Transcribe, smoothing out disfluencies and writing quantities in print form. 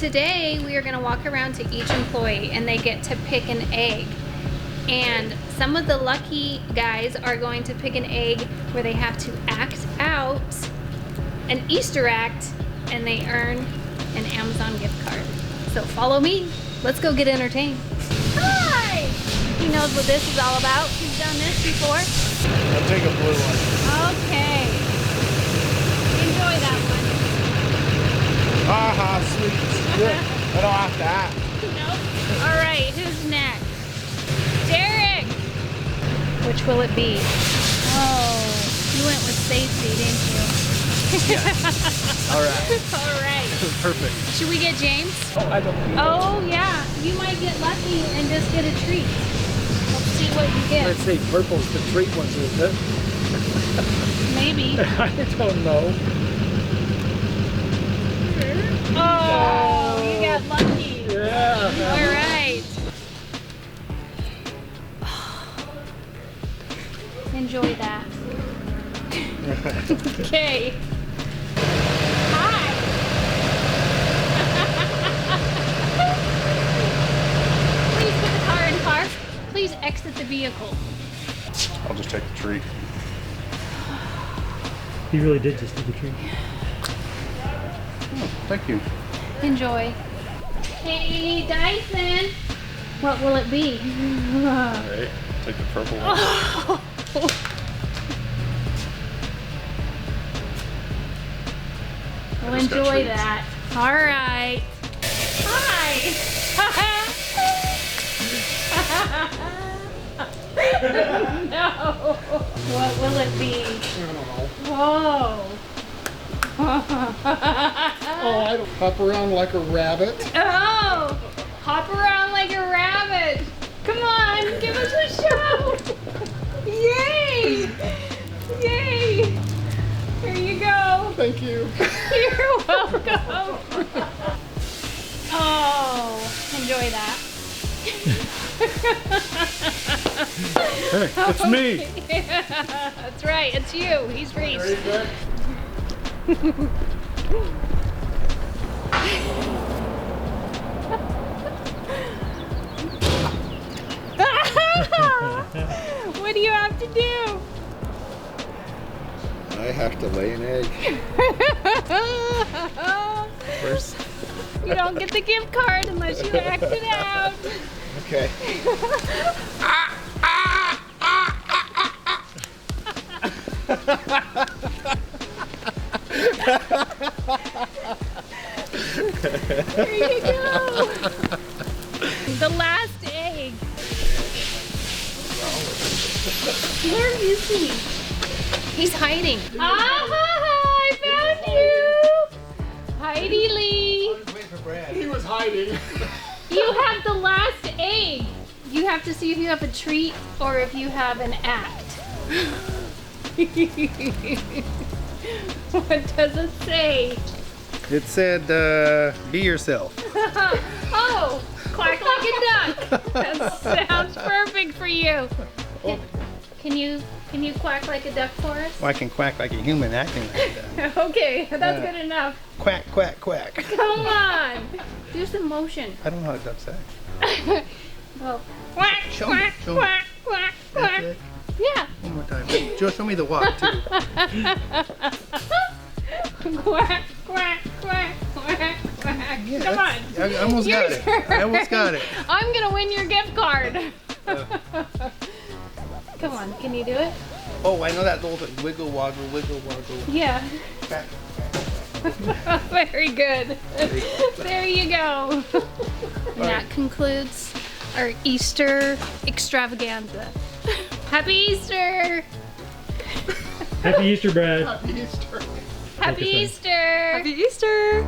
today we are gonna walk around to each employee and they get to pick an egg. And some of the lucky guys are going to pick an egg where they have to act out an Easter act and they earn an Amazon gift card. So follow me, let's go get entertained. Hi! He knows what this is all about. He's done this before. I'll take a blue one. Okay. Enjoy that one. Haha, sweet. I don't have to act. Nope. All right, who's next? Derek! Which will it be? Oh, you went with safety, didn't you? Yeah. All right. All right. Perfect. Should we get James? Oh, I don't need Oh, yeah. You might get lucky and just get a treat. Let's see what you get. Let's see, purple's the treat one, isn't it? Maybe. I don't know. Oh, you got lucky. Yeah. All right. Enjoy that. Okay. Hi. Please put the car in park. Please exit the vehicle. I'll just take the treat. He really did just do the treat. Oh, thank you. Enjoy. Hey, Dyson. What will it be? All right. Take the purple one. Oh. Well, enjoy that. All right. Hi. No. What will it be? I don't know. Whoa. Oh, I don't hop around like a rabbit. Oh, hop around like a rabbit. Come on, give us a show. Yay. Yay. Here you go. Thank you. You're welcome. Oh, enjoy that. Hey, it's me. That's right, it's you. He's Reese. Very good. What do you have to do? I have to lay an egg. First. You don't get the gift card unless you act it out. Okay. Here you go. The last egg. Where is he? He's hiding. Ah, I found you. Heidi Lee. He was hiding. You have the last egg. You have to see if you have a treat or if you have an act. What does it say? It said, be yourself. Oh, quack like a duck. That sounds perfect for you. Can you quack like a duck for us? Well, I can quack like a human acting like that. Okay, that's good enough. Quack, quack, quack. Come on, do some motion. I don't know how ducks act. Well, quack, Show me, quack, show me. quack, quack, That's quack. it. Yeah. One more time. Joe, show me the walk, too. Quack, quack, quack, quack, quack. Yeah, Come on. I almost Your got it. turn. I almost got it. I'm gonna win your gift card. Come on, can you do it? Oh, I know that little wiggle, woggle, wiggle, woggle. Yeah. Quack. Very good. There you go. And that concludes our Easter extravaganza. Happy Easter! Happy Easter, Brad. Happy Easter. Happy Easter! Happy Easter!